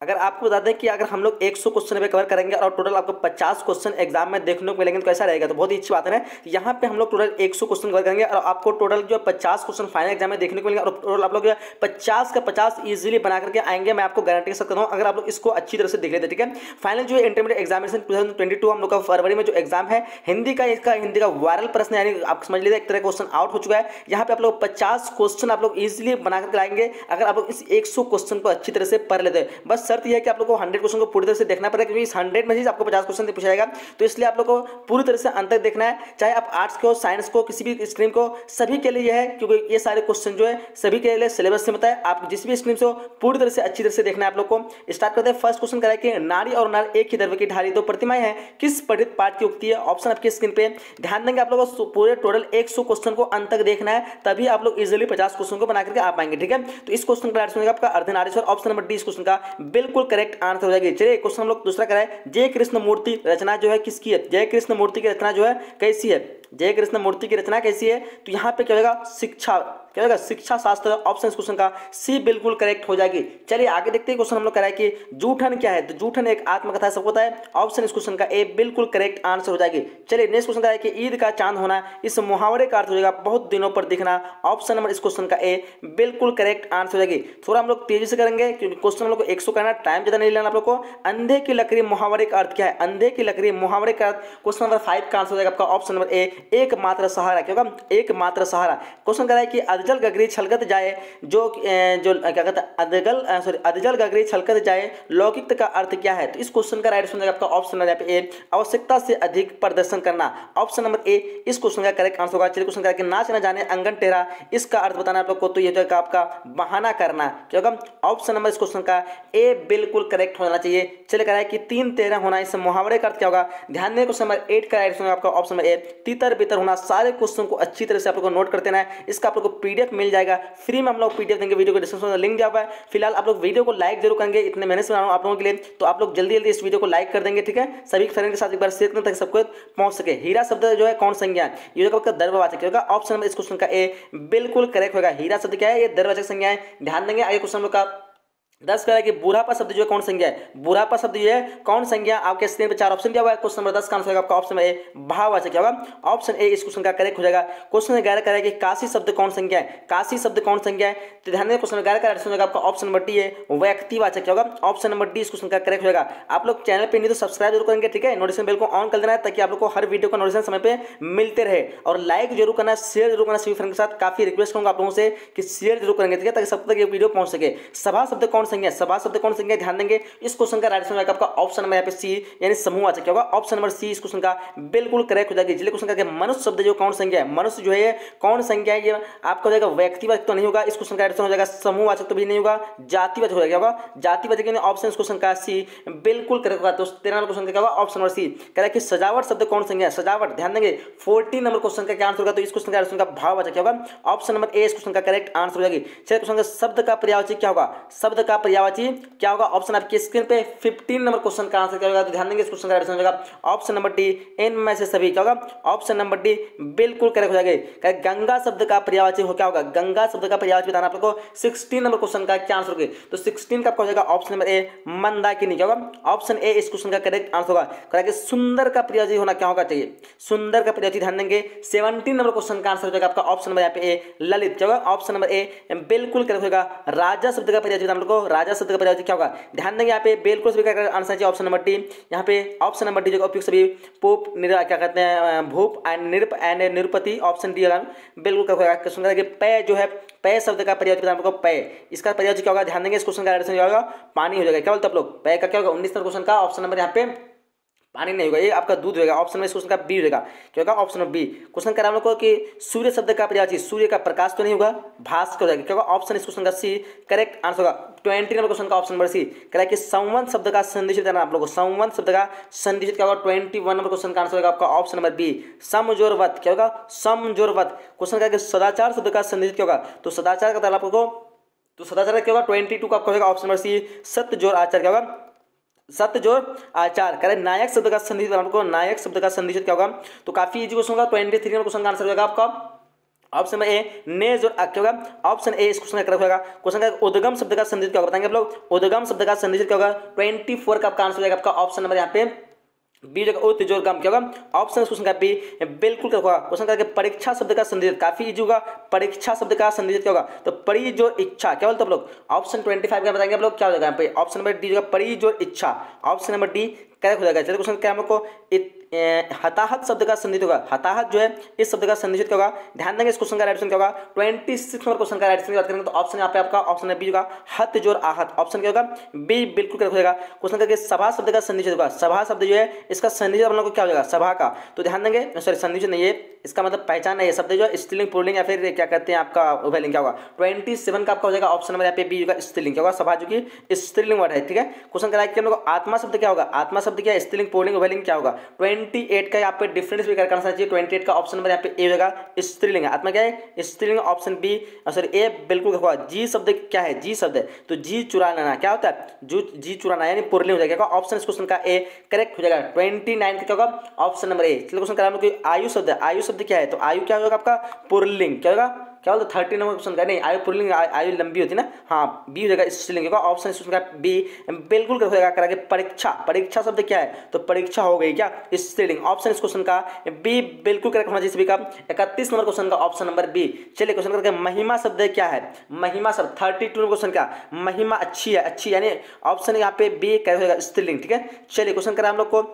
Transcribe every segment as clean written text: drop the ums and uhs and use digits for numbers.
अगर आपको बता दें कि अगर हम लोग 100 क्वेश्चन पे कवर करेंगे और टोटल आपको 50 क्वेश्चन एग्जाम में देखने को मिलेंगे तो कैसा रहेगा। तो बहुत ही अच्छी बात है ना। यहाँ पे हम लोग टोटल 100 क्वेश्चन कवर करेंगे और आपको टोटल जो 50 क्वेश्चन फाइनल एग्जाम में देखने को मिलेंगे और टोटल आप लोग जो है 50 का 50 इजीली बना करके आएंगे। मैं आपको गारंटी कर सकता हूँ अगर आप लोग इसको अच्छी तरह से देख लेते। ठीक है, फाइनल जो है इंटरमीडिएट एग्जामिनेशन 2022 हम लोग का फरवरी में जो एग्जाम है हिंदी का, इसका हिंदी का वायरल प्रश्न यानी आप समझ लीजिए एक तरह क्वेश्चन आउट हो चुका है। यहाँ पे आप लोग 50 क्वेश्चन आप लोग इजीली बना करके लाएंगे अगर आप लोग इस 100 क्वेश्चन को अच्छी तरह से पढ़ लेते हैं। बस शर्त यह है कि आप लोग को 100 क्वेश्चन को पूरी तरह से देखना पड़ेगा, क्योंकि इस 100 में से आपको 50 क्वेश्चन पूछा जाएगा। तो इसलिए आप लोग को पूरी तरह से अंत तक देखना है, चाहे आप आर्ट्स को, साइंस को, किसी भी स्ट्रीम को, सभी के लिए यह है, क्योंकि ये सारे क्वेश्चन जो है सभी के लिए सिलेबस से होता है। आप जिस भी स्ट्रीम से हो पूरी तरह से अच्छी तरह से देखना है आप लोग को। स्टार्ट करते हैं। फर्स्ट क्वेश्चन कराए कि नारी और नर एक ही द्रव्य की धारी दो प्रतिमाएं हैं, किस पठित पाठ की उक्ति है। ऑप्शन आपकी स्क्रीन पे ध्यान देंगे। आप लोग को पूरे टोटल 100 क्वेश्चन को अंत तक देखना है, तभी आप लोग इजीली 50 क्वेश्चन को बना करके आ पाएंगे। ठीक है, तो इस क्वेश्चन का राइट आंसर आपका अर्धनारीश्वर। ऑप्शन नंबर डी इस क्वेश्चन का बिल्कुल करेक्ट आंसर हो जाएगी। चलिए क्वेश्चन हम लोग दूसरा कराए। जय कृष्ण मूर्ति रचना जो है किसकी है। जय कृष्ण मूर्ति की रचना जो है कैसी है। जय कृष्ण मूर्ति की रचना कैसी है। तो यहाँ पे क्या होगा, शिक्षा, क्या होगा, शिक्षा शास्त्र। ऑप्शन इस क्वेश्चन का सी बिल्कुल करेक्ट हो जाएगी। चलिए आगे देखते हैं। क्वेश्चन हम लोग कराए कि जूठन क्या है। तो जूठन एक आत्मकथा सबको पता है। ऑप्शन इस क्वेश्चन का ए बिल्कुल करेक्ट आंसर हो जाएगी। चलिए नेक्स्ट क्वेश्चन कराए कि ईद का चांद होना, इस मुहावरे का अर्थ हो जाएगा बहुत दिनों पर दिखना। ऑप्शन नंबर इस क्वेश्चन का ए बिल्कुल करेक्ट आंसर हो जाएगी। थोड़ा हम लोग तेजी से करेंगे क्योंकि क्वेश्चन हम लोग को 100 करना, टाइम ज्यादा नहीं लेना आप लोग को। अंधे की लकड़ी मुहावरे का अर्थ क्या है। अंधे की लकड़ी मुहावरे का अर्थ क्वेश्चन नंबर 5 का आंसर हो जाएगा आपका ऑप्शन नंबर ए एकमात्र सहारा। क्या होगा, एकमात्र सहारा। क्वेश्चन कराए कि अधजल गगरी छलकत जाए, जो क्या कहता है, अधजल गगरी छलकत जाए लौकिक का अर्थ क्या है। तो इस क्वेश्चन का राइट आंसर आपका ऑप्शन नंबर ए आवश्यकता से अधिक प्रदर्शन करना। ऑप्शन नंबर ए इस क्वेश्चन का करेक्ट आंसर होगा। चलिए क्वेश्चन का नाच न जाने अंगन टेढ़ा, इसका अर्थ बताना आप लोग को। तो ये जो है आपका बहाना करना। क्या होगा, ऑप्शन नंबर इस क्वेश्चन का ए बिल्कुल करेक्ट होना चाहिए। चलिए कराए कि 3 13 होना, इस मुहावरे का अर्थ क्या होगा। ध्यान दें क्वेश्चन नंबर 8 का राइट आंसर आपका ऑप्शन नंबर ए तितर बितर होना। सारे क्वेश्चन को अच्छी तरह से आप लोग को नोट करते रहना है। इसका आप लोग को पीडीएफ मिल जाएगा फ्री में, हम लोग पीडीएफ देंगे। वीडियो को डिस्क्रिप्शन में लिंक दिया हुआ है। फिलहाल आप लोग वीडियो को लाइक जरूर करेंगे, इतने मेहनत से बना रहा हूं आप लोगों के लिए। तो आप लोग जल्दी जल्दी इस वीडियो को लाइक कर देंगे। ठीक है, सभी फ्रेंड के साथ एक बार शेयर करने तक सबको पहुंच सके। हीरा शब्द जो है कौन संज्ञा है। ये जो आपका द्रव्यवाचक होगा। ऑप्शन नंबर इस क्वेश्चन का ए बिल्कुल करेक्ट होगा। हीरा शब्द क्या है, ये द्रव्यवाचक संज्ञा है। ध्यान देंगे। आगे क्वेश्चन लोग का 10 कह रहा है कि बुढ़ापा शब्द जो है कौन संज्ञा है। बुढ़ापा शब्द जो है कौन संज्ञा। आपके स्क्रीन पे 4 ऑप्शन दिया हुआ है। क्वेश्चन नंबर 10 का आंसर आपका ऑप्शन ए भाववाचक क्या होगा। ऑप्शन ए इस क्वेश्चन का करेक्ट हो जाएगा। क्वेश्चन 11 कह रहा है कि काशी शब्द कौन संज्ञा है। काशी शब्द कौन संज्ञा है। तो ध्यान दें क्वेश्चन 11 का आंसर आपका ऑप्शन नंबर डी है व्यक्तिवाचक क्या होगा। ऑप्शन नंबर डी इस क्वेश्चन का करेक्ट हो जाएगा। आप लोग चैनल पे नहीं तो सब्सक्राइब जरूर करेंगे। ठीक है, नोटिफिकेशन बेल को ऑन कर देना है ताकि आप लोग को हर वीडियो का नोटिफिकेशन समय पे मिलते रहे। और लाइक जरूर करना, शेयर जरूर करना सभी फ्रेंड के साथ। काफी रिक्वेस्ट करूंगा आप लोगों से कि शेयर जरूर करेंगे। ठीक है, ताकि सब तक ये वीडियो पहुंच सके। सभा शब्द कौन संज्ञा है। सभा शब्द कौन संज्ञा, ध्यान देंगे। इस क्वेश्चन का राइट आंसर आपका ऑप्शन नंबर यहाँ पे सी यानी समूहवाचक क्या होगा। ऑप्शन नंबर सी इस क्वेश्चन का बिल्कुल करेक्ट हो जाएगी। जिले क्वेश्चन का मनुष्य शब्द जो कौन संज्ञा है। मनुष्य जो है ये कौन संज्ञा है। ये आपका हो जाएगा व्यक्तिवाचक तो नहीं होगा। इस क्वेश्चन का राइट आंसर हो जाएगा समूहवाचक तो भी नहीं होगा, जातिवाचक हो जाएगा। जातिवाचक यानी ऑप्शन इस क्वेश्चन का सी बिल्कुल करेक्ट होगा। तो 13 नंबर क्वेश्चन का क्या होगा ऑप्शन नंबर सी कह रहा है कि सजावट शब्द कौन संज्ञा है। सजावट, ध्यान देंगे। 14 नंबर क्वेश्चन का क्या आंसर होगा। तो इस क्वेश्चन का आंसर का भाववाचक क्या होगा। ऑप्शन नंबर ए इस क्वेश्चन का करेक्ट आंसर हो जाएगी। चलिए क्वेश्चन का शब्द का पर्यायवाची क्या होगा। शब्द का पर्यायवाची क्या होगा। ऑप्शन आपकी स्क्रीन पे 15 नंबर क्वेश्चन का आंसर क्या होगा। तो ध्यान देंगे इस क्वेश्चन का आंसर हो जाएगा ऑप्शन नंबर डी इन में से सभी क्या होगा। ऑप्शन नंबर डी बिल्कुल करेक्ट हो जाएगा। गंगा शब्द का पर्यायवाची हो क्या होगा। गंगा शब्द का पर्यायवाची बताना आप लोगों को 16 नंबर क्वेश्चन का क्या आंसर होगा। तो 16 का आपका हो जाएगा ऑप्शन नंबर ए मंदाकिनी क्या होगा। ऑप्शन ए इस क्वेश्चन का करेक्ट आंसर होगा। कह कि सुंदर का पर्यायवाची होना क्या होगा चाहिए। सुंदर का पर्यायवाची ध्यान देंगे। 17 नंबर क्वेश्चन का आंसर हो जाएगा आपका ऑप्शन नंबर यहाँ पे ए ललित क्या होगा। ऑप्शन नंबर ए बिल्कुल करेक्ट होगा। राजा शब्द का पर्यायवाची हम लोग को, राजा शब्द का पर्यायवाची क्या होगा। ध्यान देंगे यहाँ पे बिल्कुल सभी का आंसर चाहिए ऑप्शन नंबर डी। यहाँ पे ऑप्शन नंबर डी जो उपयुक्त सभी पोप क्या कहते हैं भूप एंड निरप एंड निरुपति। ऑप्शन डी बिल्कुल क्वेश्चन का पै जो है पै शब्द का पर्यायवाची आपको पै, इसका पर्यायवाची क्या होगा। ध्यान देंगे इस क्वेश्चन का आंसर क्या होगा पानी हो जाएगा। क्या बोलते आप लोग पै का क्या होगा। 19 नंबर क्वेश्चन का ऑप्शन नंबर यहाँ पे पानी नहीं होगा, ये आपका दूध होगा। ऑप्शन में इस क्वेश्चन का बी होगा। क्या होगा ऑप्शन नंबर बी। क्वेश्चन कर हम लोग को कि सूर्य शब्द का पर्यायवाची, सूर्य का प्रकाश तो नहीं होगा, भास्कर हो जाएगा। क्या होगा ऑप्शन इस क्वेश्चन का सी करेक्ट आंसर होगा। 20 नंबर क्वेश्चन का ऑप्शन नंबर सी कह रहा है कि संवंत शब्द का संदिग्ध देना आप लोगों को। संवंत शब्द का संदिग्ध क्या होगा। 21 नंबर क्वेश्चन का आंसर होगा आपका ऑप्शन नंबर बी समजोरवत क्या होगा समजोरवत। क्वेश्चन का सदाचार शब्द का संदिग्ध क्या होगा। तो सदाचार का आपको तो सदाचार क्या होगा 22 का आपका होगा ऑप्शन नंबर सी सत्यजोर आचार क्या होगा सत्यजोर आचार। कह रहे नायक शब्द का संदिग्ध आपको नायक शब्द का संदिग्ध क्या होगा। तो काफी इजी क्वेश्चन होगा। 23 नंबर क्वेश्चन का आंसर होगा आपका ऑप्शन नंबर ए नेज और क्या होगा, ऑप्शन ए इस क्वेश्चन का करेक्ट होगा। क्वेश्चन का उद्गम शब्द का संधित क्या होगा बताएंगे आप लोग, उद्गम शब्द का संधित क्या होगा, 24 का आपका आंसर हो जाएगा आपका ऑप्शन नंबर यहाँ पे बी जगह उत्तेजोर गम क्या होगा, ऑप्शन क्वेश्चन का बी बिल्कुल क्या होगा। क्वेश्चन करके परीक्षा शब्द का संधित काफी इजी होगा, परीक्षा शब्द का संधित क्या होगा, तो परी जो इच्छा क्या बोलते हैं आप लोग, ऑप्शन 25 का बताएंगे आप लोग क्या हो जाएगा यहाँ पे, ऑप्शन नंबर डी जगह परी जो इच्छा, ऑप्शन नंबर डी करेक्ट हो जाएगा। चलिए क्वेश्चन क्या हम लोग को हताहत शब्द का संधित होगा, हताहत जो है इस शब्द का संधित क्या होगा, ध्यान देंगे इस क्वेश्चन का राइट आंसर क्या होगा। 26 नंबर क्वेश्चन का राइट आंसर की बात करेंगे तो ऑप्शन यहाँ पे आपका ऑप्शन बी होगा, हत जोर आहत, ऑप्शन क्या होगा बी बिल्कुल करेक्ट हो जाएगा। क्वेश्चन करके सभा शब्द का संधित होगा, सभा शब्द जो है इसका संधित हम लोग को क्या हो जाएगा सभा का, तो ध्यान देंगे सॉरी संधित नहीं है इसका मतलब पहचान है शब्द जो है स्त्रीलिंग पुल्लिंग या फिर क्या कहते हैं आपका उभयलिंग क्या होगा, 27 का आपका हो जाएगा ऑप्शन नंबर यहाँ पे बी होगा स्त्रीलिंग क्या होगा, सभा जो कि स्त्रीलिंग वर्ड है ठीक है। क्वेश्चन कराया कि हम लोग आत्मा शब्द क्या होगा, आत्मा शब्द क्या है स्त्रीलिंग पुल्लिंग उभयलिंग क्या होगा, 28 का यहाँ पे डिफरेंस भी करना चाहिए, 28 का ऑप्शन नंबर यहाँ पे ए होगा स्त्रीलिंग है, आत्मा क्या है स्त्रीलिंग, ऑप्शन बी सॉरी ए बिल्कुल होगा। जी शब्द क्या है, जी शब्द है तो जी चुरा लेना क्या होता है, जो जी चुराना यानी पुल्लिंग हो जाएगा, ऑप्शन इस क्वेश्चन का ए करेक्ट हो जाएगा। 29 का क्या होगा ऑप्शन नंबर ए। चलिए क्वेश्चन करा हम लोग आयु शब्द है, आयु शब्द क्या है, तो आयु क्या होगा आपका पुल्लिंग क्या होगा, क्या बोलते 30 नंबर क्वेश्चन का नहीं आयु पुल्लिंग, आयु लंबी होती है ना, हाँ बी हो जाएगा स्त्रीलिंग होगा, ऑप्शन इस क्वेश्चन का बी बिल्कुल करेक्ट हो जाएगा। करा परीक्षा, परीक्षा शब्द क्या है तो परीक्षा हो गई क्या स्त्रीलिंग, ऑप्शन इस क्वेश्चन का बी बिल्कुल करेक्ट होना चाहिए सभी का। 31 नंबर क्वेश्चन का ऑप्शन नंबर बी। चलिए क्वेश्चन करके महिमा शब्द क्या है, महिमा शब्द 32 नंबर क्वेश्चन का महिमा अच्छी है, अच्छी यानी ऑप्शन यहाँ पे बी करेक्ट होगा स्त्रीलिंग ठीक है। चलिए क्वेश्चन करा हम लोग को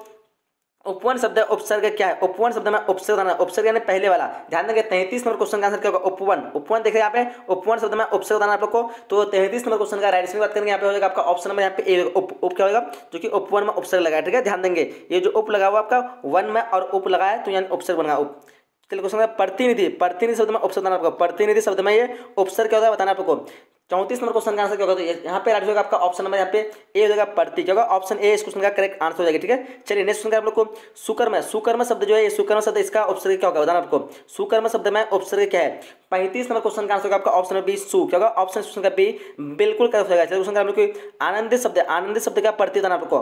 उपवन शब्द है, उपसर्ग क्या है, उपवन शब्द में उपसर्ग बताना, उपसर्ग यानी पहले वाला, ध्यान देंगे 33 नंबर क्वेश्चन का आंसर क्या होगा उपवन, उपवन देखे यहाँ पे उपवन शब्द में उपसर्ग बताना आप लोग को, तो 33 नंबर क्वेश्चन का राइट आंसर बात करेंगे यहाँ पे हो जाएगा आपका ऑप्शन नंबर यहाँ पे ए उप क्या होगा, जो कि उपवन में उपसर्ग लगा है ठीक है। ध्यान देंगे ये जो उप लगा हुआ आपका वन में और उप लगा है तो यानी उपसर्ग बन गया उप। चलिए क्वेश्चन प्रतिनिधि, प्रतिनिधि शब्द में उपसर्ग बताना आपको, प्रतिनिधि शब्द में ये उपसर्ग क्या होता है बताना आपको। 34 नंबर क्वेश्चन का आंसर क्या होगा, तो यहाँ पे राइट होगा आपका ऑप्शन नंबर यहाँ पे ए हो जाएगा प्रति क्या होगा, ऑप्शन ए इस क्वेश्चन का करेक्ट आंसर हो जाएगा ठीक है। चलिए नेक्स्ट क्वेश्चन का आप लोग को सुकर्म, सुकर्म शब्द जो है ये सुकर्म शब्द इसका उपसर्ग क्या होगा बताना आपको, सुकर्म शब्द में उपसर्ग क्या है। 35 नंबर क्वेश्चन का आंसर होगा आपका ऑप्शन नंबर बी सु क्या होगा, ऑप्शन क्वेश्चन का बी बिल्कुल करेक्ट हो जाएगा। चलिए क्वेश्चन का आप लोग को आनंदित शब्द, आनंदित शब्द का प्रत्यय बताना आपको,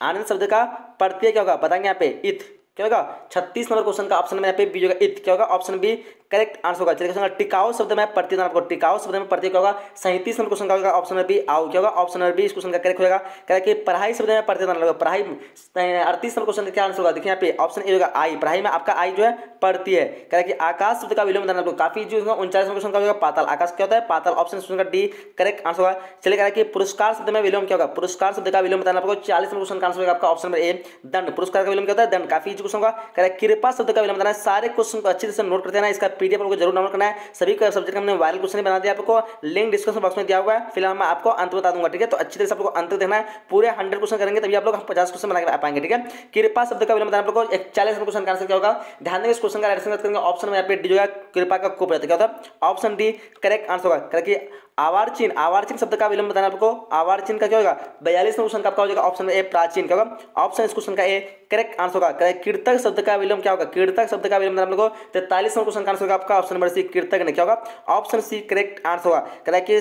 आनंद शब्द का प्रत्यय क्या होगा बताएंगे यहाँ पे इत क्या होगा। 36 नंबर क्वेश्चन का ऑप्शन में यहाँ पे बी होगा इत क्या होगा, ऑप्शन बी करेक्ट आंसर होगा। चलिए क्वेश्चन टिकाऊ शब्द में प्रत्यय आपको, टिकाऊ शब्द में प्रत्यय क्या होगा। 37 नंबर क्वेश्चन का होगा ऑप्शन नंबर बी आओ क्या होगा, ऑप्शन नंबर बी इस क्वेश्चन का करेक्ट होगा। क्या कि पढ़ाई शब्द में प्रत्यय होगा, पढ़ाई 38 नंबर क्वेश्चन का क्या आंसर होगा देखिए यहाँ पे ऑप्शन ए होगा आई, पढ़ाई में आपका आई जो है पढ़ती है। क्या कि आकाश शब्द का विलोम बताना आपको, काफी जो 39 क्वेश्चन का होगा पाताल, आकाश क्या होता है पाताल, ऑप्शन क्वेश्चन का डी करेक्ट आंसर होगा। चलिए क्या कि पुरस्कार शब्द में विलोम क्या होगा, पुरस्कार शब्द का विलोम बताना आपको 40 नंबर क्वेश्चन का आंसर होगा आपका ऑप्शन नंबर ए दंड, पुरस्कार का विलोम क्या होता है दंड, काफी क्वेश्चन होगा। क्या कृपा शब्द का विलोम बताना है, सारे क्वेश्चन को अच्छे से नोट करते हैं, इसका पीडीएफ आपको जरूर डाउनलोड करना है, सभी का सब्जेक्ट का हमने वायरल क्वेश्चन बना दिया आपको, लिंक डिस्क्रिप्शन बॉक्स में दिया हुआ है, फिलहाल मैं आपको अंत बता दूंगा ठीक है। तो अच्छी तरह से आपको अंत देखना है, पूरे 100 क्वेश्चन करेंगे तभी आप लोग 50 क्वेश्चन बना के पाएंगे ठीक है। कृपा शब्द का विलोम बताना आप लोग को 41 नंबर क्वेश्चन का आंसर क्या होगा, ध्यान देंगे इस क्वेश्चन का राइट आंसर करेंगे ऑप्शन में यहाँ पे डी होगा कृपा का कुप रहता है, क्या होता है ऑप्शन डी करेक्ट आंसर होगा। क्या आवारचीन, आवारचीन शब्द का विलोम बताना आपको, आवारचीन का क्या होगा 42 क्वेश्चन का आपका हो जाएगा ऑप्शन ए प्राचीन क्या होगा, ऑप्शन इस क्वेश्चन का ए करेक्ट आंसर होगा। कीर्तक शब्द का विलोम क्या होगा, कीर्तक शब्द का विलोम बताना आपको 43 क्वेश्चन का आंसर होगा आपका ऑप्शन नंबर सी कीर्तक ने क्या होगा, ऑप्शन सी करेक्ट आंसर होगा। क्या कि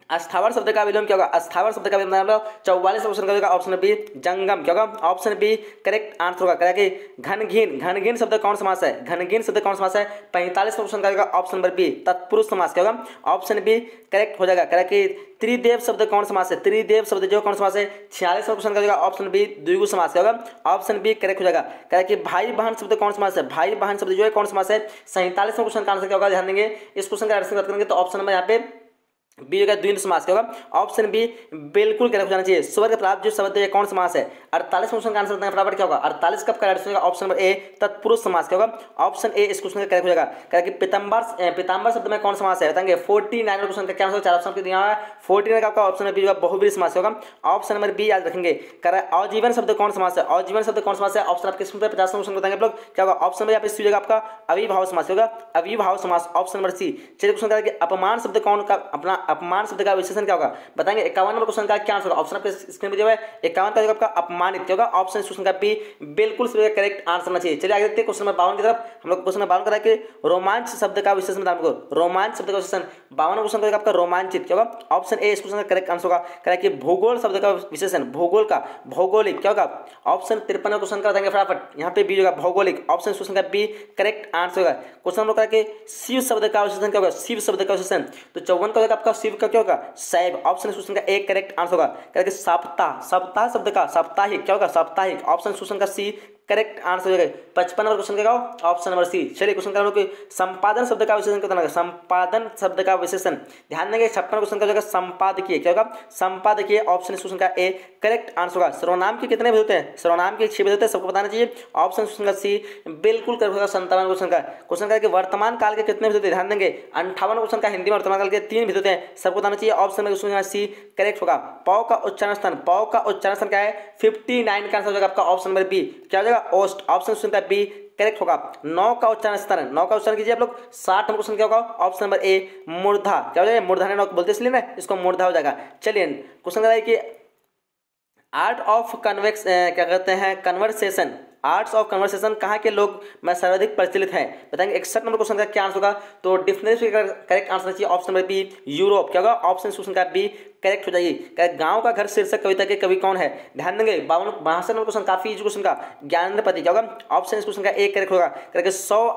अस्थावर शब्द का विलोम क्या होगा, अस्थावर शब्द का विलोम 44 क्वेश्चन का होगा ऑप्शन बी जंगम क्या होगा, ऑप्शन बी करेक्ट आंसर होगा। क्या कि घनघीन, घनघीन शब्द कौन समास है, घनघीन शब्द कौन समास है 45 क्वेश्चन का होगा ऑप्शन नंबर बी तत्पुरुष समास क्या होगा, ऑप्शन बी करेक्ट हो जाएगा। क्या कि त्रिदेव शब्द कौन समास है, त्रिदेव शब्द जो कौन समास है 46 क्वेश्चन का होगा ऑप्शन बी द्विगु समास क्या होगा, ऑप्शन बी करेक्ट हो जाएगा। क्या कि भाई बहन शब्द कौन समास है, भाई बहन शब्द जो है कौन समास है 47 क्वेश्चन का आंसर क्या होगा, ध्यान देंगे इस क्वेश्चन का आंसर बात करेंगे तो ऑप्शन नंबर यहाँ पे बी होगा द्विंद समास क्या होगा, ऑप्शन बी बिल्कुल करेक्ट हो जाना चाहिए। स्वर्ग प्राप्त जो शब्द है कौन समास है, 48 क्वेश्चन का आंसर बताएंगे फटाफट क्या होगा, 48 कब का राइट होगा ऑप्शन नंबर ए तत्पुरुष समास क्या होगा, ऑप्शन ए इस क्वेश्चन का करेक्ट हो जाएगा। क्या कि पीताम्बर, पीताम्बर शब्द में कौन समास है बताएंगे 49 क्वेश्चन का क्या आंसर चार ऑप्शन दिया है 49 का आपका ऑप्शन नंबर बी होगा बहुब्रीहि समास होगा, ऑप्शन नंबर बी याद रखेंगे। अजीवन शब्द कौन समास है, अजीवन शब्द कौन समास है ऑप्शन आपके 50 क्वेश्चन बताएंगे आप लोग क्या होगा, ऑप्शन नंबर यहाँ पे सी होगा आपका अविभाव समास होगा, अविभाव समास ऑप्शन नंबर सी। चलिए क्वेश्चन करेंगे अपमान शब्द कौन का अपना अपमान शब्द का विशेषण क्या होगा बताएंगे। 51 नंबर क्वेश्चन का क्या आंसर होगा, ऑप्शन आपके स्क्रीन पर दिया हुआ है। 51 का जो आपका अपमानित क्या होगा, ऑप्शन इस क्वेश्चन का बी बिल्कुल सभी का करेक्ट आंसर होना चाहिए। चलिए आगे देखते हैं क्वेश्चन नंबर 52 की तरफ। हम लोग क्वेश्चन नंबर 52 करा कि रोमांच शब्द का विशेषण बताओ हमको, रोमांच शब्द का विशेषण 52 क्वेश्चन का आपका रोमांचित क्या होगा, ऑप्शन ए इस क्वेश्चन का करेक्ट आंसर होगा। कह कि भूगोल शब्द का विशेषण, भूगोल का भौगोलिक क्या होगा, ऑप्शन 53 क्वेश्चन का बताएंगे फटाफट। यहाँ पे बी होगा भौगोलिक, ऑप्शन क्वेश्चन का बी करेक्ट आंसर होगा। क्वेश्चन नंबर कि शिव शब्द का विशेषण क्या होगा, शिव शब्द का विशेषण तो 54 का होगा आपका शिव का क्या होगा, शैव, ऑप्शन क्वेश्चन का एक करेक्ट आंसर होगा। कह कि सप्ताह, सप्ताह शब्द का साप्ताहिक क्या होगा, साप्ताहिक, ऑप्शन क्वेश्चन का सी करेक्ट आंसर हो जाएगा। 55 नंबर क्वेश्चन क्या होगा, ऑप्शन नंबर सी। चलिए क्वेश्चन का कि संपादन शब्द का विशेषण क्या होगा, संपादन शब्द का विशेषण ध्यान देंगे। 56 क्वेश्चन का होगा संपादकीय क्या होगा, संपादकीय, ऑप्शन क्वेश्चन का ए करेक्ट आंसर होगा। सर्वनाम के कितने भेद होते हैं, सर्वनाम के 6 भेद होते हैं, सबको बताना चाहिए, ऑप्शन क्वेश्चन का सी बिल्कुल करेक्ट होगा। 57 क्वेश्चन का कि वर्तमान काल के कितने भेद होते हैं ध्यान देंगे। 58 क्वेश्चन का हिंदी में वर्तमान काल के 3 भेद होते हैं, सबको बताना चाहिए, ऑप्शन में सी करेक्ट होगा। पौ का उच्चारण स्थान, पौ का उच्चारण स्थान क्या है 59 का आंसर हो जाएगा आपका ऑप्शन नंबर बी क्या हो जाएगा, ओस्ट, ऑप्शन का बी करेक्ट होगा। 9 का उच्चारण स्थान, 9 का उच्चारण कीजिए आप लोग। 60 नंबर क्वेश्चन क्या होगा, ऑप्शन नंबर ए मूर्धा क्या हो जाएगा, मूर्धन्य नौ बोलते इसलिए ना, इसको मूर्धा हो जाएगा। चलिए क्वेश्चन है कि आर्ट ऑफ कन्वेक्स क्या कहते हैं कन्वर्सेशन, आर्ट्स ऑफ कन्वर्सेशन कहाँ के लोग में सर्वाधिक प्रचलित है बताएंगे। 61 नंबर क्वेश्चन का क्या आंसर होगा, तो डिक्शनरी का करेक्ट आंसर चाहिए, ऑप्शन नंबर बी यूरोप क्या होगा, ऑप्शन क्वेश्चन का बी करेक्ट हो जाएगी। गांव का घर शीर्षक कविता के कवि कौन है ध्यान देंगे। 52 नंबर क्वेश्चन काफी इजी क्वेश्चन का, ज्ञानेंद्रपति क्या होगा, ऑप्शन इस क्वेश्चन का एक करेक्ट होगा। करके 100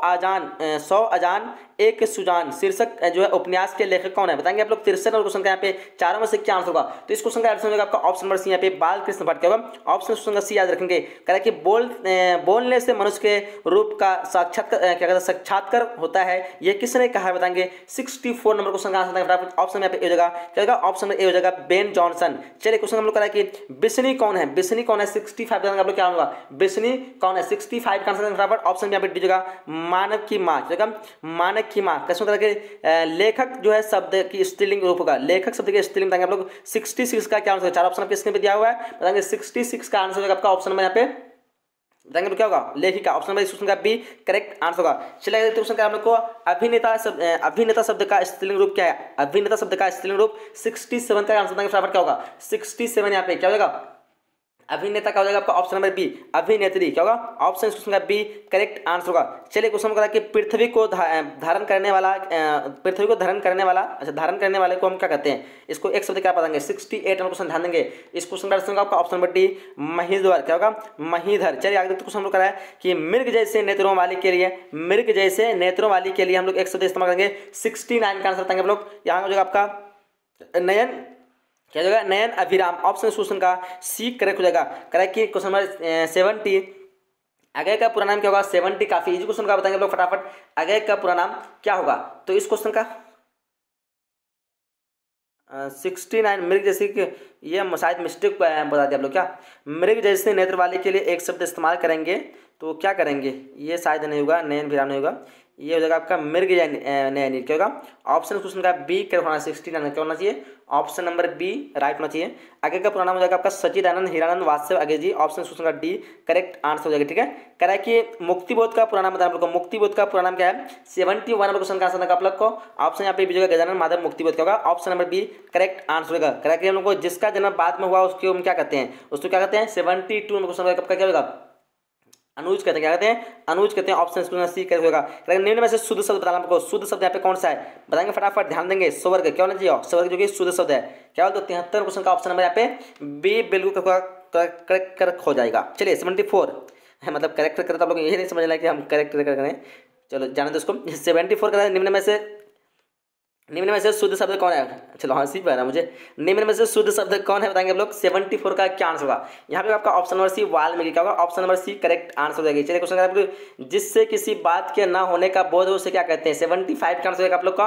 अजान एक सुजान शीर्षक जो है उपन्यास के लेखक कौन है बताएंगे आप लोग। 63 नंबर क्वेश्चन का यहाँ पे चारों में से क्या आंसर होगा, तो इस क्वेश्चन का आंसर होगा आपका ऑप्शन नंबर सी यहाँ पे बाल कृष्ण भट्ट क्या होगा, ऑप्शन क्वेश्चन का सी याद रखेंगे। कह कि बोलने से मनुष्य के रूप का साक्षात्कार क्या कहते हैं साक्षात्कार होता है, ये किसने कहा है बताएंगे। 64 नंबर क्वेश्चन का आंसर फटाफट ऑप्शन में हो जाएगा क्या होगा, ऑप्शन में ए हो जाएगा बेन जॉनसन। चलिए क्वेश्चन हम लोग करा कि बिस्नी कौन है, बिस्नी कौन है 65 आप लोग क्या होगा, बिस्नी कौन है 65 का आंसर फटाफट ऑप्शन में यहाँ पे दीजिएगा मानव की माँ क्या, मानव की माँ। कैसे तरह के लेखक जो है शब्द की स्त्रीलिंग रूप होगा, लेखक शब्द के स्त्रीलिंग बताएंगे आप लोग। 66 का क्या आंसर, चार ऑप्शन आपके स्क्रीन पे दिया हुआ है बताएंगे। 66 का आंसर होगा आपका ऑप्शन में यहाँ पे बताएंगे तो क्या होगा लेखिका, ऑप्शन नंबर क्वेश्चन का बी करेक्ट आंसर होगा। चलिए क्वेश्चन का हम लोग को अभिनेता शब्द का स्त्रीलिंग रूप क्या है, अभिनेता शब्द का स्त्रीलिंग रूप 67 का आंसर फटाफट क्या होगा 67 यहाँ पे क्या हो जाएगा अभिनेता का हो जाएगा आपका ऑप्शन नंबर बी अभिनेत्री क्या होगा, ऑप्शन क्वेश्चन का बी करेक्ट आंसर होगा। चलिए क्वेश्चन करा कि पृथ्वी को धारण करने वाला धारण करने वाले को हम क्या कहते हैं, इसको एक शब्द क्या बताएंगे। 68 नंबर क्वेश्चन ध्यान देंगे, इस क्वेश्चन का आंसर आपका ऑप्शन नंबर डी महीधर क्या होगा, महीधर। चलिए आगे क्वेश्चन हम लोग करा है कि मृग जैसे नेत्रों वाली के लिए, मृग जैसे नेत्रों वाली के लिए हम लोग एक शब्द इस्तेमाल करेंगे। 69 का आंसर बताएंगे हम लोग। यहाँ हो जाएगा आपका नयन क्या हो जाएगा, नयन अभिराम, ऑप्शन क्वेश्चन का सी करेक्ट हो जाएगा। करेक्ट कि क्वेश्चन नंबर 70 अगय का पूरा नाम क्या होगा, 70 काफी इजी क्वेश्चन का बताएंगे लोग फटाफट, अगय का पूरा नाम क्या होगा। तो इस क्वेश्चन का 69 मृग जैसे कि ये शायद मिस्टेक बता दिया आप लोग, क्या मृग जैसे नेत्र वाले के लिए एक शब्द इस्तेमाल करेंगे तो क्या करेंगे, ये शायद नहीं होगा, नयन विराम नहीं होगा, ये हो जाएगा आपका मृग या नयन क्या होगा, ऑप्शन क्वेश्चन का बी करेक्ट होना 69 क्या होना चाहिए, ऑप्शन नंबर बी राइट होना चाहिए। आगे का पूरा नाम हो जाएगा आपका सचिदानंद हीरानंद वास्तव आगे जी, ऑप्शन क्वेश्चन का डी करेक्ट आंसर हो जाएगा। ठीक है, कह रहा है कि मुक्तिबोध का पूरा नाम बताया आप लोग को, मुक्तिबोध का पूरा नाम क्या है। 71 नंबर क्वेश्चन का आंसर आप लोग को ऑप्शन यहाँ पे भी गजानन माधव मुक्तिबोध क्या होगा, option number B correct answer होगा। कह रहा है कि हम लोग को जिसका जन्म बाद में हुआ उसको हम क्या कहते हैं, उसको क्या कहते हैं। 72 नंबर क्वेश्चन का क्या होगा, अनुज कहते हैं, क्या कहते हैं अनुज कहते हैं, ऑप्शन सी कैसे होगा। निम्न में से शुद्ध शब्द बताना आपको, शुद्ध शब्द यहाँ पे कौन सा है बताएंगे फटाफट ध्यान देंगे। स्वर्ग क्या होना चाहिए, स्वर्ग जो कि शुद्ध शब्द है क्या बोलते, 73 क्वेश्चन का ऑप्शन नंबर यहाँ पे बी बिल्कुल करेक्ट हो जाएगा। चलिए 74 मतलब करेक्ट करें तो आप लोग यही नहीं समझना कि हम करेक्ट करें, चलो जाने दो इसको। 74 का निम्न में से शुद्ध शब्द कौन है, चलो हाँ सी पा रहा मुझे, निम्न में से शुद्ध शब्द कौन है बताएंगे आप लोग। 74 का क्या आंसर होगा, यहाँ पे आपका ऑप्शन नंबर सी वाल्मीकि क्या होगा, option number C correct answer हो जाएगी। चलिए क्वेश्चन आप जिससे किसी बात के ना होने का बोध उसे क्या कहते हैं। 75 का आंसर होगा आप लोग का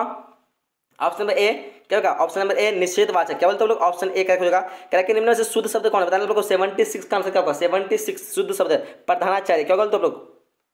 ऑप्शन नंबर ए क्या होगा, ऑप्शन नंबर ए निषेधवाचक क्या बोलते हैं लोग, ऑप्शन ए करेक्ट हो जाएगा। कह कि निम्न में से शुद्ध शब्द कौन है बताना आप लोग को। 76 का आंसर क्या होगा, 76 शुद्ध शब्द है प्रधानाचार्य क्या बोलते हैं आप लोग,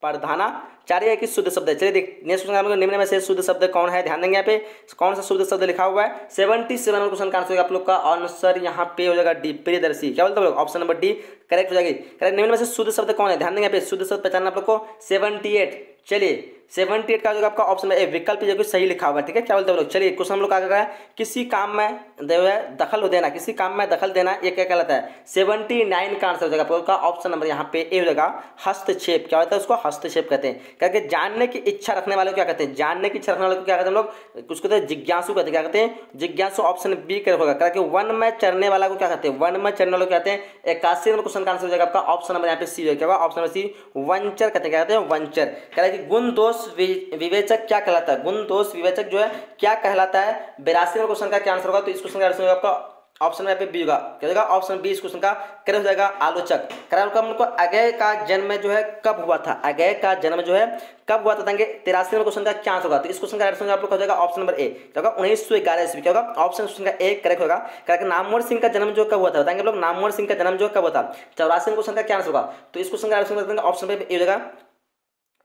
प्रधानाचार्य है कि शुद्ध शब्द है। चलिए देख नेक्स्ट क्वेश्चन निम्न में से शुद्ध शब्द कौन है, ध्यान देंगे यहाँ पे कौन सा शुद्ध शब्द लिखा हुआ है। 77 क्वेश्चन का आंसर आप लोग का आंसर यहाँ पे हो जाएगा डी प्रियदर्शी क्या बोलते हैं लोग, ऑप्शन नंबर डी करेक्ट हो जाएगी। करेक्ट निम्न में से शुद्ध शब्द कौन है, ध्यान देंगे यहाँ पे शुद्ध शब्द पहचानना आप लोग को। 78 चलिए 78 का जो आपका ऑप्शन में विकल्प जो कि सही लिखा हुआ है, ठीक है। क्या बोलते हैं लोग, चलिए क्वेश्चन हम लोग क्या कर रहा है, किसी काम में जो है दखल देना, किसी काम में दखल देना, ये क्या कहलाता है। 79 का आंसर हो जाएगा आपका ऑप्शन नंबर यहाँ पे ए हो जाएगा हस्तक्षेप। क्या होता है उसको, हस्तक्षेप कहते हैं। करके जानने की इच्छा रखने वाले को क्या कहते हैं, जानने की इच्छा रखने वाले को क्या कहते हैं हम लोग, उसको कहते हैं जिज्ञासु कहते हैं। क्या कहते हैं, जिज्ञासु। ऑप्शन बी करेक्ट होगा। करके वन में चढ़ने वाला को क्या कहते हैं, वन में चढ़ने वाले को कहते हैं। 81 नंबर क्वेश्चन का आंसर हो जाएगा आपका ऑप्शन नंबर यहाँ पे सी हो जाएगा, ऑप्शन नंबर सी वंचर कहते हैं। क्या कहते हैं, वंचर। कह रहा है कि गुण दोष विवेचक क्या कहलाता है, गुण दोष विवेचक जो है क्या कहलाता है। 82 नंबर क्वेश्चन का क्या आंसर होगा, तो इस क्वेश्चन का आंसर होगा आपका ऑप्शन में बी होगा। क्या होगा, ऑप्शन बी इस क्वेश्चन का करेक्ट हो जाएगा, आलोचक। करेक्ट हम लोग को अगय का जन्म जो है कब हुआ था, अगय का जन्म जो है कब हुआ था। 83 नंबर क्वेश्चन का क्या आंसर होगा, तो इस क्वेश्चन का आंसर आप लोग हो जाएगा ऑप्शन नंबर ए। क्या होगा, 1911 ईस्वी। क्या होगा, ऑप्शन क्वेश्चन का ए करेक्ट होगा। करके नामवर सिंह का जन्म जो कब हुआ था, बताएंगे लोग नामवर सिंह का जन्म जो कब हुआ था। 84 नंबर क्वेश्चन का क्या आंसर होगा, तो इस क्वेश्चन का आंसर ऑप्शन पे ए हो जाएगा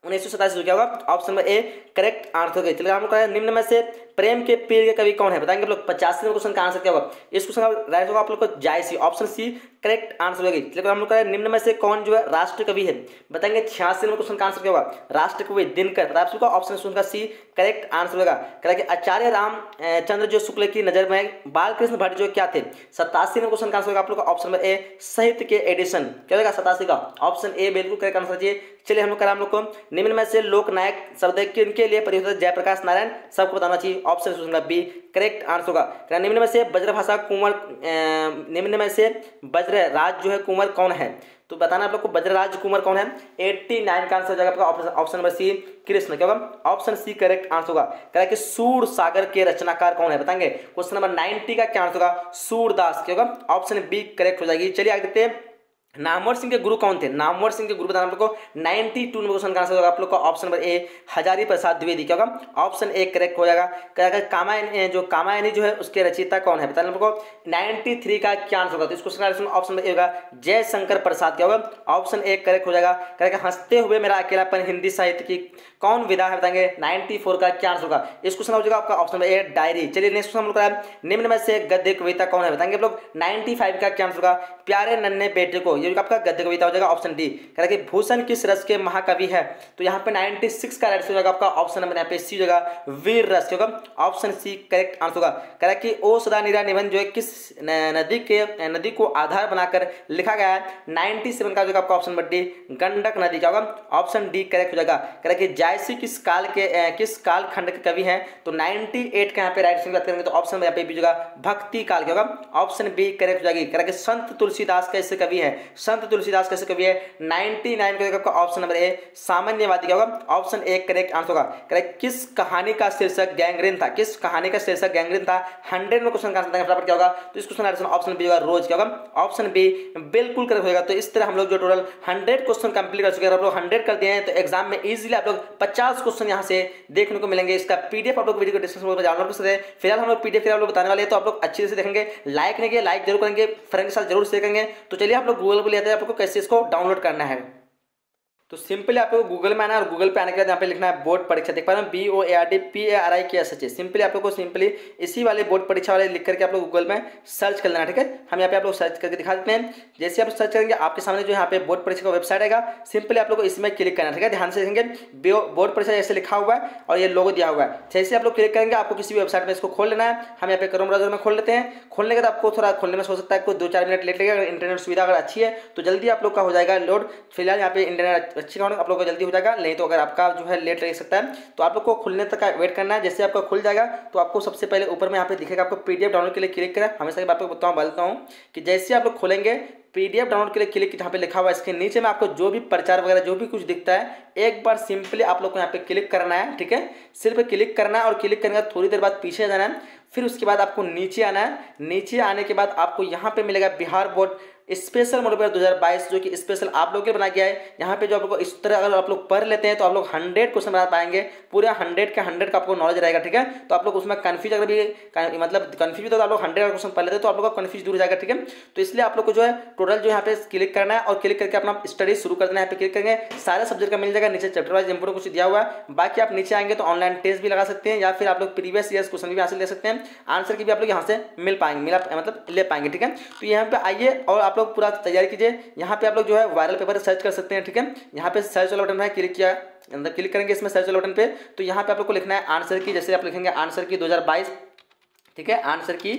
1927। क्या होगा, option number A correct answer होगा। चलिए हम लोग निम्न में से प्रेम के पीर के कवि कौन है, बताएंगे आप लोग। 85 नंबर क्वेश्चन का आंसर क्या होगा, इस क्वेश्चन का राइट होगा आप लोग को जायसी, ऑप्शन सी करेक्ट आंसर होगी। चलिए हम लोग निम्न में से कौन जो है राष्ट्र कवि है, बताएंगे। 86 नंबर क्वेश्चन का आंसर क्या होगा, राष्ट्र कवि दिनकर। आप ऑप्शन का सी करेक्ट आंसर होगा। करेक्ट आचार्य रामचंद्र जो शुक्ल की नजर में बालकृष्ण भट्ट जो क्या थे। 87 नंबर क्वेश्चन का आंसर होगा आप लोग का ऑप्शन नंबर ए साहित्य के एडिशन। क्या होगा 87 का ऑप्शन ए बिल्कुल करेक्ट आंसर चाहिए। चलिए हम लोग करें हम लोग को निम्न में से लोकनायक शब्द किनके लिए प्रयुक्त है, जयप्रकाश नारायण। सबको बताना चाहिए, ऑप्शन बी करेक्ट आंसर होगा। निम्न में से ब्रजभाषा कुंवर, निम्न में से ब्रजराज जो है कुंवर कौन है, तो बताना आप लोग को ब्रजराज कुंवर कौन है। 89 का आंसर हो जाएगा आपका ऑप्शन नंबर सी कृष्ण। क्या होगा, ऑप्शन सी करेक्ट आंसर होगा। कह कि सूर सागर के रचनाकार कौन है, बताएंगे। क्वेश्चन नंबर 90 का क्या आंसर होगा, सूरदास। क्या होगा, ऑप्शन बी करेक्ट हो जाएगी। चलिए आगे देखते हैं नामवर सिंह के गुरु कौन थे, नामवर सिंह के गुरु बताना आप लोग को। 92 नंबर क्वेश्चन का आंसर होगा आप लोग का option number A Hazari Prasad Dwivedi. क्या होगा, ऑप्शन ए करेक्ट हो जाएगा। क्या कामायनी जो है उसके रचयिता कौन है, बताना आप लोग को। 93 का क्या आंसर होगा, तो इस क्वेश्चन का आंसर ऑप्शन नंबर ए होगा जयशंकर प्रसाद। क्या होगा, ऑप्शन ए करेक्ट हो जाएगा। क्या हंसते हुए मेरा अकेलापन हिंदी साहित्य की कौन विधा है, बताएंगे। 94 का क्या आंसर होगा, इस क्वेश्चन हो जाएगा आपका ऑप्शन नंबर ए डायरी। चलिए नेक्स्ट क्वेश्चन हम लोग निम्न में से गद्य कविता कौन है, बताएंगे आप लोग। 95 का क्या आंसर होगा, प्यारे नन्हे बेटे को। ये आपका गद्य कविता हो जाएगा, ऑप्शन डी। कह रहा है कि भूषण किस रस के महाकवि है, तो यहाँ पे 96 का राइट हो जाएगा आपका ऑप्शन नंबर यहाँ पे सी होगा वीर रस। होगा ऑप्शन सी करेक्ट आंसर होगा। कह रहा है कि ओ सदा नीरा निबंध जो है किस नदी को आधार बनाकर लिखा गया है। 97 का आपका ऑप्शन नंबर डी गंडक नदी। क्या होगा, ऑप्शन डी करेक्ट हो जाएगा। कह रहा है कि जायसी किस काल खंड के कवि हैं, तो 98 का यहाँ पे राइट बात करेंगे तो ऑप्शन यहाँ पे भी होगा भक्ति काल। क्या होगा, ऑप्शन बी करेक्ट हो जाएगी। कह रहा है कि संत तुलसीदास कैसे कवि है, संत तुलसीदास कैसे कवि है। 99 का ऑप्शन नंबर ए सामान्यवादी। क्या होगा, ऑप्शन ए करेक्ट आंसर होगा। करेक्ट किस कहानी का शीर्षक गैंग्रीन था, किस कहानी का शीर्षक गैंग्रीन था। 100 में क्वेश्चन का आंसर फटाफट क्या होगा, तो इस क्वेश्चन का ऑप्शन बी होगा रोज। क्या होगा, ऑप्शन बी बिल्कुल करेक्ट होगा। तो इस तरह हम लोग जो टोटल 100 क्वेश्चन कंप्लीट कर चुके हैं, आप लोग 100 कर दिए हैं, तो एग्जाम में इजीली आप लोग 50 क्वेश्चन यहाँ से देखने को मिलेंगे। इसका पीडीएफ आप लोग वीडियो को डिस्क्रिप्शन में डाउनलोड कर सकते हैं। फिलहाल हम लोग पीडीएफ आप लोग बताने वाले हैं, तो आप लोग अच्छे से देखेंगे, लाइक नहीं किया लाइक जरूर करेंगे, फ्रेंड के साथ जरूर शेयर करेंगे। तो चलिए आप लोग गूगल पर लेते हैं आप लोग को कैसे इसको डाउनलोड करना है। तो सिंपली आपको गूगल में आना है और गूगल पे आने के बाद यहाँ पे लिखना है बोर्ड परीक्षा। देख पा रहे हैं BOARD सिंपली आप लोग को सिंपली इसी वाले बोर्ड परीक्षा वाले लिख करके आप लोग गूगल में सर्च कर लेना। ठीक है, हम यहाँ पे आप लोग सर्च करके दिखा देते हैं। जैसे आप सर्च करेंगे आपके सामने जो यहाँ पे बोर्ड परीक्षा का वेबसाइट आएगा, सिंपली आप लोग को इसमें क्लिक करना है। ठीक है, ध्यान से देखेंगे बोर्ड परीक्षा जैसे लिखा हुआ है और ये लोगो दिया हुआ है। जैसे आप लोग क्लिक करेंगे आपको किसी भी वेबसाइट में इसको खोल लेना है। हम यहाँ पे क्रोम ब्राउजर में खोल लेते हैं। खोलने के बाद आपको थोड़ा खोलने में हो सकता है 2-4 मिनट लेट लगेगा। इंटरनेट सुविधा अगर अच्छी है तो जल्दी आप लोग का हो जाएगा लोड। फिलहाल यहाँ पे इंटरनेट अच्छी आप लोग हो जाएगा, नहीं तो अगर आपका जो है लेट लग सकता है तो आप लोग को खुलने तक वेट करना है। जैसे आपका खुल जाएगा तो आपको सबसे पहले ऊपर में यहाँ पे दिखेगा आपको पीडीएफ डाउनलोड के लिए क्लिक करें। हमेशा की बात को बोलता हूँ कि जैसे आप लोग खोलेंगे पीडीएफ डाउनलोड के लिए क्लिक जहाँ पे लिखा हुआ है इसके नीचे में आपको जो भी प्रचार वगैरह जो भी कुछ दिखता है एक बार सिंपली आप लोग को यहाँ पे क्लिक करना है। ठीक है, सिर्फ क्लिक करना है और क्लिक करने के बाद थोड़ी देर बाद पीछे जाना है। फिर उसके बाद आपको नीचे आना है। नीचे आने के बाद आपको यहाँ पे मिलेगा Bihar board special model paper 2022 जो कि स्पेशल आप लोग के बनाया गया है। यहाँ पे जो आप लोग को इस तरह अगर आप लोग पढ़ लेते हैं तो आप लोग 100 क्वेश्चन बना पाएंगे। पूरा 100 का 100 का आपको नॉलेज रहेगा। ठीक है, तो आप लोग उसमें कन्फ्यूज अगर भी मतलब कन्फ्यूज तो आप लोग 100 का क्वेश्चन पढ़ लेते हैं तो आप लोग का कन्फ्यूज दूर हो जाएगा। ठीक है, तो इसलिए आप लोग को जो है टोटल जो यहाँ पे क्लिक करना है और क्लिक करके अपना स्टडी शुरू कर देना है। यहाँ पे क्लिक करेंगे सारे सब्जेक्ट का मिल जाएगा। नीचे चैप्टर वाइज इंपोर्टेंट कुछ दिया हुआ है। बाकी आप नीचे आएंगे तो ऑनलाइन टेस्ट भी लगा सकते हैं या फिर आप लोग प्रीवियस ईयर्स क्वेश्चन भी यहाँ से ले सकते हैं। आंसर की भी आप लोग यहाँ से मिल पाएंगे मतलब ले पाएंगे। ठीक है, तो यहाँ पे आइए और आप लोग पूरा तैयारी कीजिए। यहाँ पे आप लोग जो है वायरल पेपर सर्च कर सकते हैं, ठीक है। यहाँ पे सर्च वाला बटन है, क्लिक किया, अंदर क्लिक करेंगे इसमें सर्च वाले बटन पे, तो यहाँ पे आप लोग को लिखना है आंसर की। जैसे आप लिखेंगे आंसर की 2022, ठीक है, आंसर की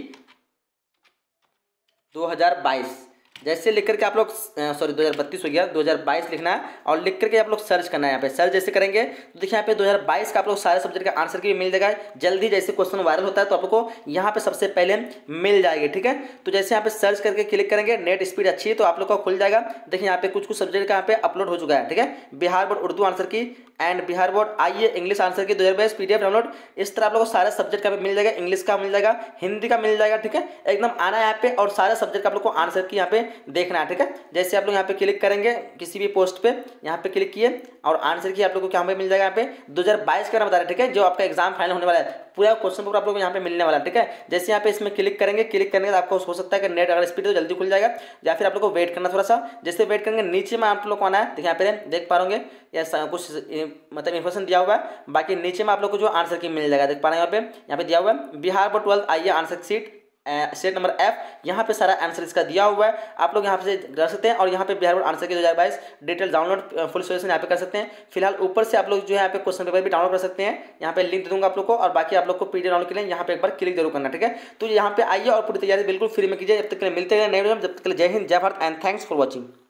2022 जैसे लिख करके आप लोग सॉरी 2032 हो गया, 2022 लिखना है और लिख करके आप लोग सर्च करना है। यहाँ पे सर्च जैसे करेंगे तो देखिए यहाँ पे 2022 का आप लोग सारे सब्जेक्ट का आंसर की मिल जाएगा। जल्दी जैसे क्वेश्चन वायरल होता है तो आप लोग को यहाँ पे सबसे पहले मिल जाएगी, ठीक है। तो जैसे यहाँ पे सर्च करके क्लिक करेंगे, नेट स्पीड अच्छी है तो आप लोग का खुल जाएगा। देखिए यहाँ पे कुछ सब्जेक्ट का यहाँ पे अपलोड हो चुका है, ठीक है। बिहार बोर्ड उर्दू आंसर की एंड बिहार बोर्ड आइए इंग्लिश आंसर की 2022 PDF डाउनलोड। इस तरह आप लोगों को सारे सब्जेक्ट का मिल जाएगा, इंग्लिश का मिल जाएगा, हिंदी का मिल जाएगा, ठीक है। एकदम आना है यहाँ पे और सारे सब्जेक्ट का आप लोग को आंसर की यहाँ पे देखना है, ठीक है। जैसे आप लोग यहाँ पे क्लिक करेंगे किसी भी पोस्ट पे, यहाँ पे क्लिक किए और आंसर की आप लोग को क्या पे मिल जाएगा, यहाँ पे 2022 का बता रहे, ठीक है, जो आपका एग्जाम फाइनल होने वाला है, पूरा क्वेश्चन पेपर आप लोग को यहाँ पे मिलने वाला है, ठीक है। जैसे यहाँ पे इसमें क्लिक करेंगे, क्लिक करने के बाद आपको हो सकता है कि नेट अगर स्पीड तो जल्दी खुल जाएगा, या फिर आप लोग को वेट करना थोड़ा सा। जैसे वेट करेंगे नीचे में आप लोग को आना है, देखिए यहाँ पे देख पा रहे या कुछ मतलब इन्फॉर्मेशन दिया हुआ है, बाकी नीचे में आप लोग को जो आंसर की मिल जाएगा, देख पा रहे हैं यहाँ पे दिया हुआ है बिहार बोर्ड 12 आइए answer sheet set number F, यहाँ पे सारा आंसर इसका दिया हुआ है, आप लोग यहाँ से कर सकते हैं। और यहाँ पे बिहार बोर्ड आंसर की 2022 डिटेल डाउनलोड फुल सोल्यूशन यहाँ पे कर सकते हैं। फिलहाल ऊपर से आप लोग जो है यहाँ पे क्वेश्चन पेपर भी डाउनलोड कर सकते हैं, यहाँ पे लिंक दे दूंगा आप लोग को, और बाकी आप लोग को PDF डाउनलोड के लिए यहाँ पे एक बार क्लिक जरूर करना, ठीक है। तो यहाँ पे आइए और पूरी तैयारी बिल्कुल फ्री में कीजिए। जब तक के लिए मिलते हैं नए वीडियो में, जब तक के लिए जय हिंद, जय Bharat and thanks for watching.